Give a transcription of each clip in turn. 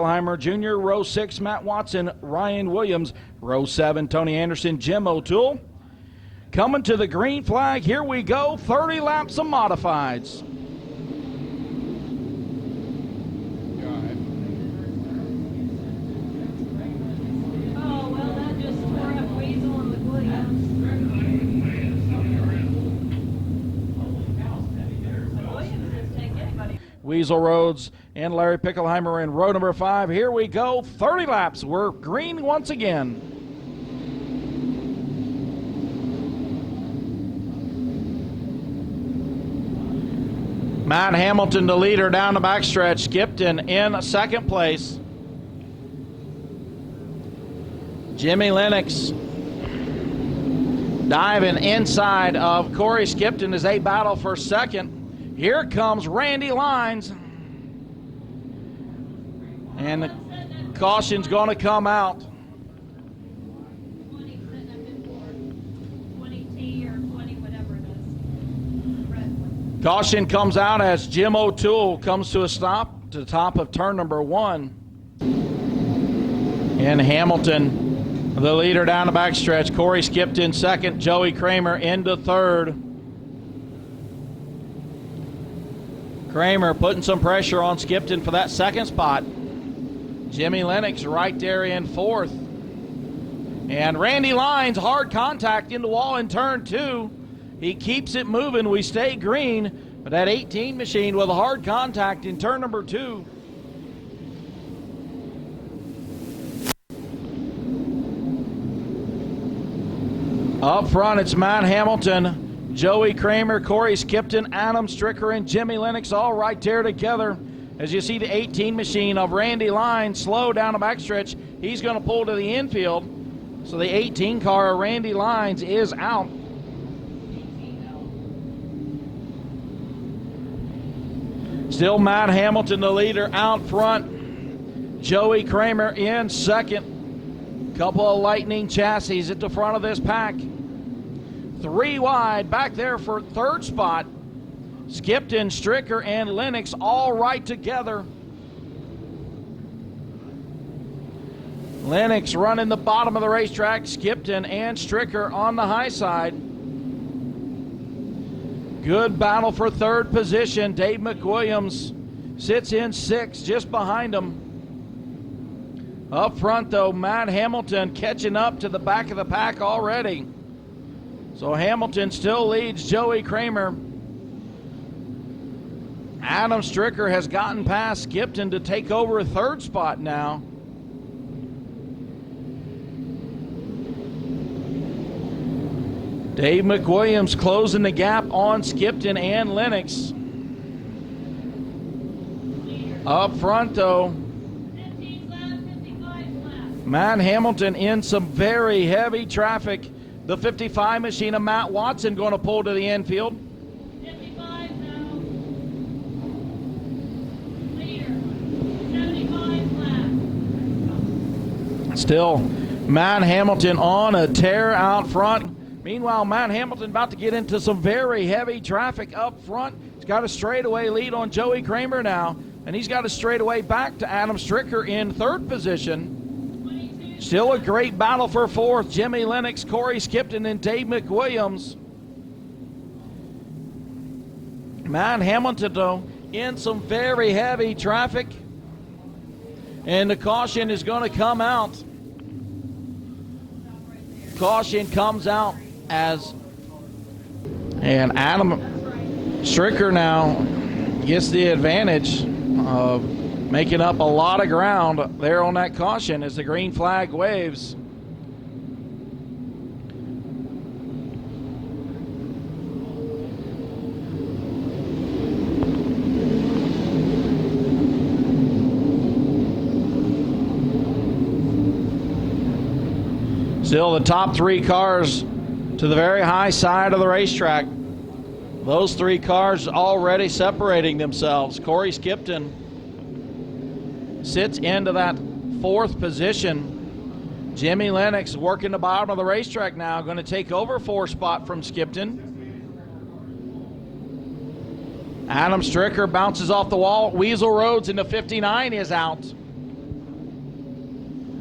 Heimer Jr., row 6, Matt Watson, Ryan Williams, row 7, Tony Anderson, Jim O'Toole. Coming to the green flag, here we go, 30 laps of modifieds. Weasel Rhodes and Larry Pickelheimer in row number 5. Here we go, 30 laps. We're green once again. Matt Hamilton, the leader down the backstretch. Skipton in second place. Jimmy Lennox diving inside of Corey Skipton as they battle for second. Here comes Randy Lines. And the caution's going to come out. 20T or 20, whatever it is. Caution comes out as Jim O'Toole comes to a stop to the top of turn number 1. And Hamilton, the leader down the backstretch. Corey Skipton second, Joey Kramer into third. Kramer putting some pressure on Skipton for that second spot. Jimmy Lennox right there in fourth. And Randy Lines, hard contact in the wall in turn 2. He keeps it moving. We stay green, but that 18 machine with a hard contact in turn number 2. Up front, it's Matt Hamilton, Joey Kramer, Corey Skipton, Adam Stricker, and Jimmy Lennox all right there together. As you see the 18 machine of Randy Lines slow down the backstretch. He's going to pull to the infield. So the 18 car of Randy Lines is out. Still Matt Hamilton, the leader, out front. Joey Kramer in second. Couple of Lightning chassis at the front of this pack. 3 wide back there for third spot. Skipton, Stricker, and Lennox all right together. Lennox running the bottom of the racetrack. Skipton and Stricker on the high side. Good battle for third position. Dave McWilliams sits in 6th just behind him. Up front, though, Matt Hamilton catching up to the back of the pack already. So Hamilton still leads Joey Kramer. Adam Stricker has gotten past Skipton to take over a third spot now. Dave McWilliams closing the gap on Skipton and Lennox. Up front, though, Matt Hamilton in some very heavy traffic. The 55 machine of Matt Watson going to pull to the infield. 55 now. Leader. 75 left. Still Matt Hamilton on a tear out front. Meanwhile, Matt Hamilton about to get into some very heavy traffic up front. He's got a straightaway lead on Joey Kramer now, and he's got a straightaway back to Adam Stricker in third position. Still a great battle for fourth. Jimmy Lennox, Corey Skipton, and Dave McWilliams. Matt Hamilton, though, in some very heavy traffic. And the caution is going to come out. Caution comes out as, and Adam Stricker now gets the advantage of making up a lot of ground there on that caution as the green flag waves. Still the top 3 cars to the very high side of the racetrack. Those 3 cars already separating themselves. Corey Skipton sits into that 4th position. Jimmy Lennox working the bottom of the racetrack now, going to take over 4th spot from Skipton. Adam Stricker bounces off the wall. Weasel Rhodes in the 59 is out.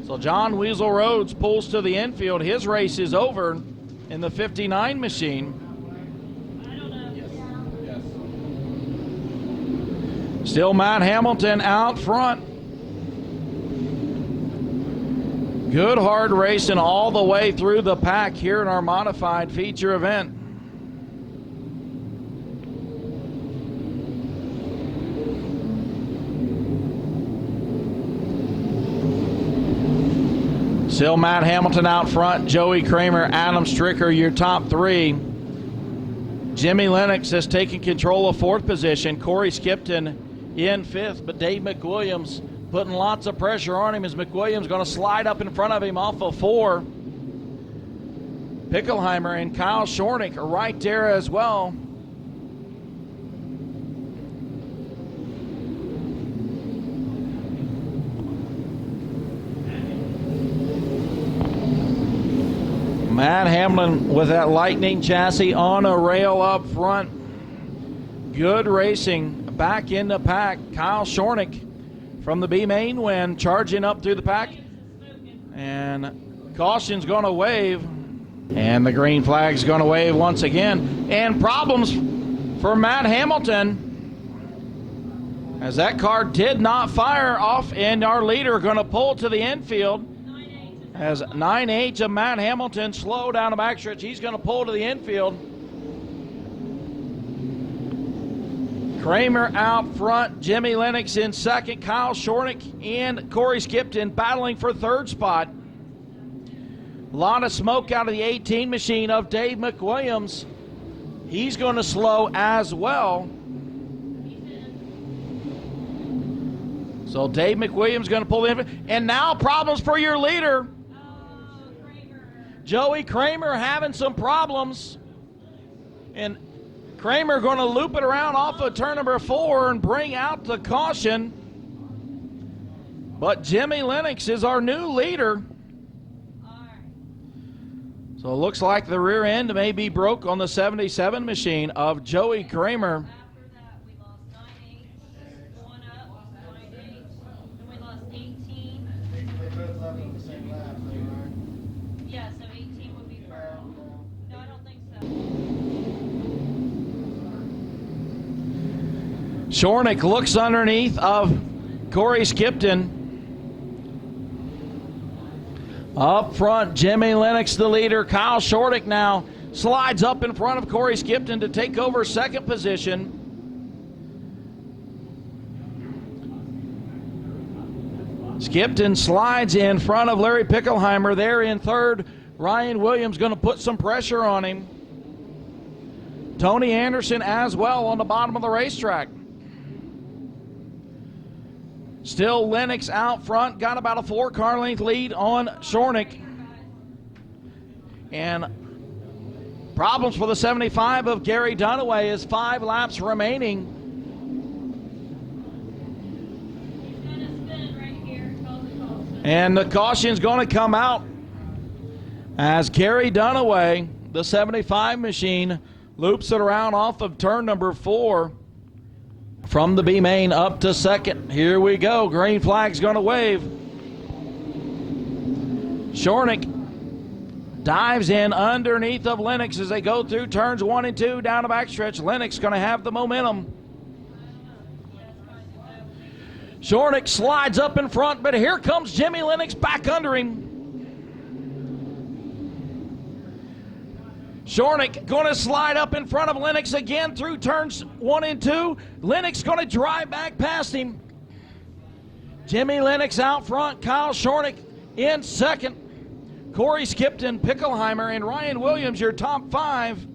So John Weasel Rhodes pulls to the infield. His race is over in the 59 machine. Still Matt Hamilton out front. Good hard racing all the way through the pack here in our modified feature event. Still Matt Hamilton out front. Joey Kramer, Adam Stricker, your top three. Jimmy Lennox has taken control of fourth position. Corey Skipton in fifth, but Dave McWilliams putting lots of pressure on him as McWilliams going to slide up in front of him off of 4. Pickelheimer and Kyle Shornick are right there as well. Matt Hamlin with that Lightning chassis on a rail up front. Good racing back in the pack. Kyle Shornick from the B main win, charging up through the pack. And caution's going to wave. And the green flag's going to wave once again. And problems for Matt Hamilton, as that car did not fire off, and our leader going to pull to the infield. As 9H of Matt Hamilton slow down the backstretch. He's going to pull to the infield. Kramer out front, Jimmy Lennox in second, Kyle Shornick and Corey Skipton battling for third spot. A lot of smoke out of the 18 machine of Dave McWilliams. He's going to slow as well. So Dave McWilliams going to pull in. And now problems for your leader. Joey Kramer having some problems. And Kramer going to loop it around off of turn number 4 and bring out the caution. But Jimmy Lennox is our new leader. So it looks like the rear end may be broke on the 77 machine of Joey Kramer. After that, we lost 9-8, going up, 9-8, then we lost 18. They both left on the same lap, though, right? Yeah, so 18 would be first. No, I don't think so. Shornick looks underneath of Corey Skipton. Up front, Jimmy Lennox the leader. Kyle Shornick now slides up in front of Corey Skipton to take over second position. Skipton slides in front of Larry Pickelheimer there in third. Ryan Williams going to put some pressure on him. Tony Anderson as well on the bottom of the racetrack. Still Lennox out front, got about a 4-car length lead on Shornick. And problems for the 75 of Gary Dunaway is 5 laps remaining. He's going to spin right here. Call the caution. And the caution's going to come out as Gary Dunaway, the 75 machine, loops it around off of turn number 4. From the B main up to second. Here we go. Green flag's going to wave. Shornick dives in underneath of Lennox as they go through turns 1 and 2 down the backstretch. Lennox going to have the momentum. Shornick slides up in front, but here comes Jimmy Lennox back under him. Shornick going to slide up in front of Lennox again through turns 1 and 2. Lennox going to drive back past him. Jimmy Lennox out front. Kyle Shornick in second. Corey Skipton, Pickelheimer, and Ryan Williams, your top 5.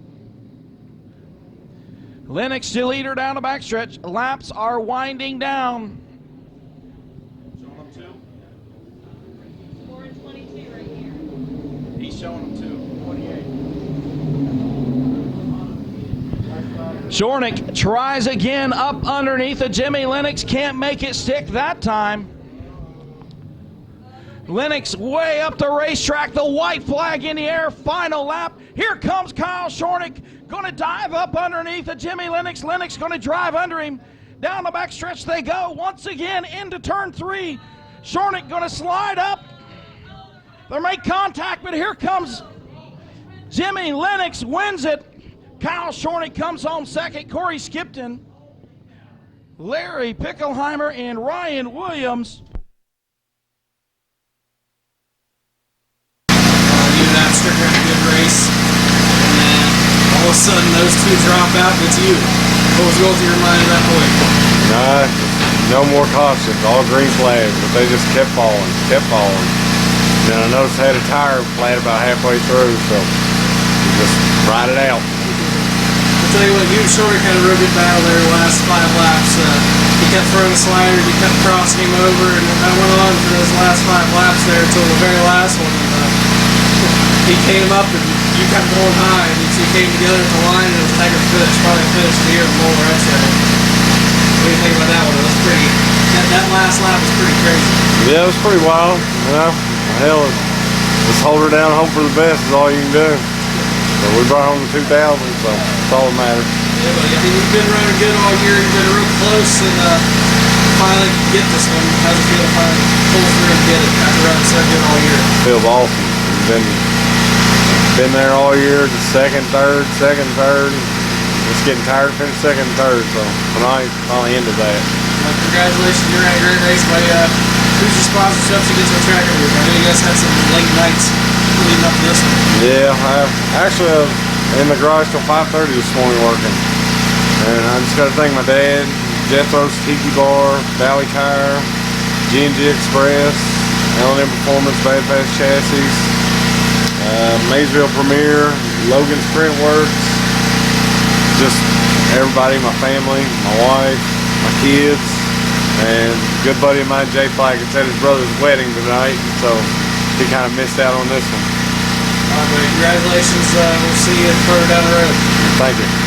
Lennox the leader down the backstretch. Laps are winding down. Showing them 2? 4 and 22 right here. He's showing them 2. 28. Shornick tries again up underneath of Jimmy Lennox. Can't make it stick that time. Lennox way up the racetrack. The white flag in the air. Final lap. Here comes Kyle Shornick. Going to dive up underneath of Jimmy Lennox. Lennox going to drive under him. Down the backstretch they go. Once again into turn 3. Shornick going to slide up. They make contact, but here comes Jimmy Lennox, wins it. Kyle Shorney comes home second. Corey Skipton, Larry Pickelheimer, and Ryan Williams. Napster had a good race, and then all of a sudden those two drop out and it's you. What was going through your mind at that point? No more cautions, all green flags, but they just kept falling. And then I noticed I had a tire flat about halfway through, so just ride it out. I'll tell you what, you and Shorty had a real good battle there the last 5 laps. He kept throwing sliders, you kept crossing him over, and that went on for those last 5 laps there until the very last one. He came up and you kept going high, and you came together at the line and it was Tiger finish, probably finished the year more the rest of it. What do you think about that one? It was pretty, that last lap was pretty crazy. Yeah, it was pretty wild, you know. Hell, just hold her down, hope for the best is all you can do. So we brought home the 2000, so that's all that matters. Yeah, buddy, I mean, you've been running good all year, you've been real close, and finally get this one. How's it feel to finally pull through and get it after running so good all year? Feels awesome. Been there all year, just second, third. Just getting tired of finishing second and third, so tonight finally ended that. Well, congratulations, you're at a great race, buddy. Who's your sponsorships you get to the track over? I know you guys had some late nights leading up to this one. Yeah, I was in the garage till 5:30 this morning working. And I just got to thank my dad, Jethro's Tiki Bar, Valley Tire, G&G Express, L&M Performance, Bad Fast Chassis, Maysville Premier, Logan Sprint Works, just everybody, my family, my wife, my kids, and a good buddy of mine, Jay Flack. It's at his brother's wedding tonight, so he kind of missed out on this one. All right, buddy. Congratulations. We'll see you further down the road. Thank you.